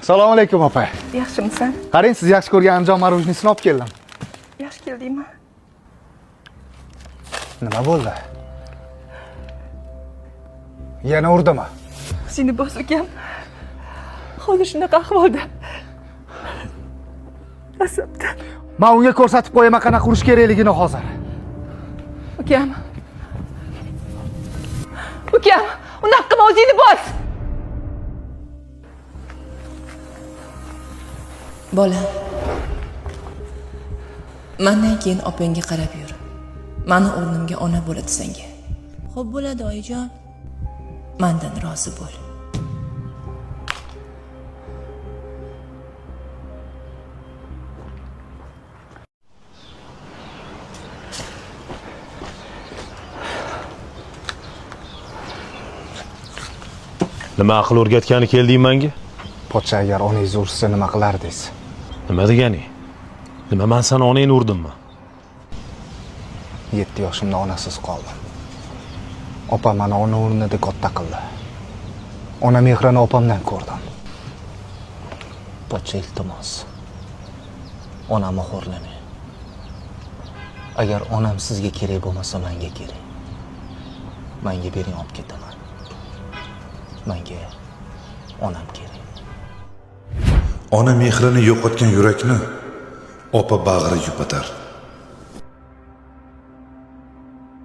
Assalomu alaykum opa. Yaxshimisan? Qarang, siz yaxshi ko'rgan Andijon marujnisini olib keldim. Yaxshi keldingmi? Nima bo'ldi? Yana urdimi? Seni bos ukam. Hozir shunaqa ahvolda. Asabda. Men unga ko'rsatib qo'yaman qanaqa urish kerakligini hozir. Ukam. Ukam, unaqa qilma, o'zingni bos. Bolam, mendan keyin opangga qarab yur. Meni o'rnimga ona bo'ladi senga. Xo'p bo'ladi oyijon. Mendan rozi bo'l. Nima aql o'rgatgani kelding menga? Pochcha agar onangiz ursa nima qilardingiz? Nima deganing? Nima men seni onangni urdimmi? 7 yoshimda onasiz qoldim. Opam meni ona o'rnida katta qildi. Ona mehrini opamdan ko'rdim. Pochcha iltimos. Onamni xo'rlamang. Agar onam sizga kerak bo'lmasa, menga kerak. Menga bering, olib ketaman. Menga onam kerak. Ona mehrini yo'qotgan yurakni opa bag'ri yupatar.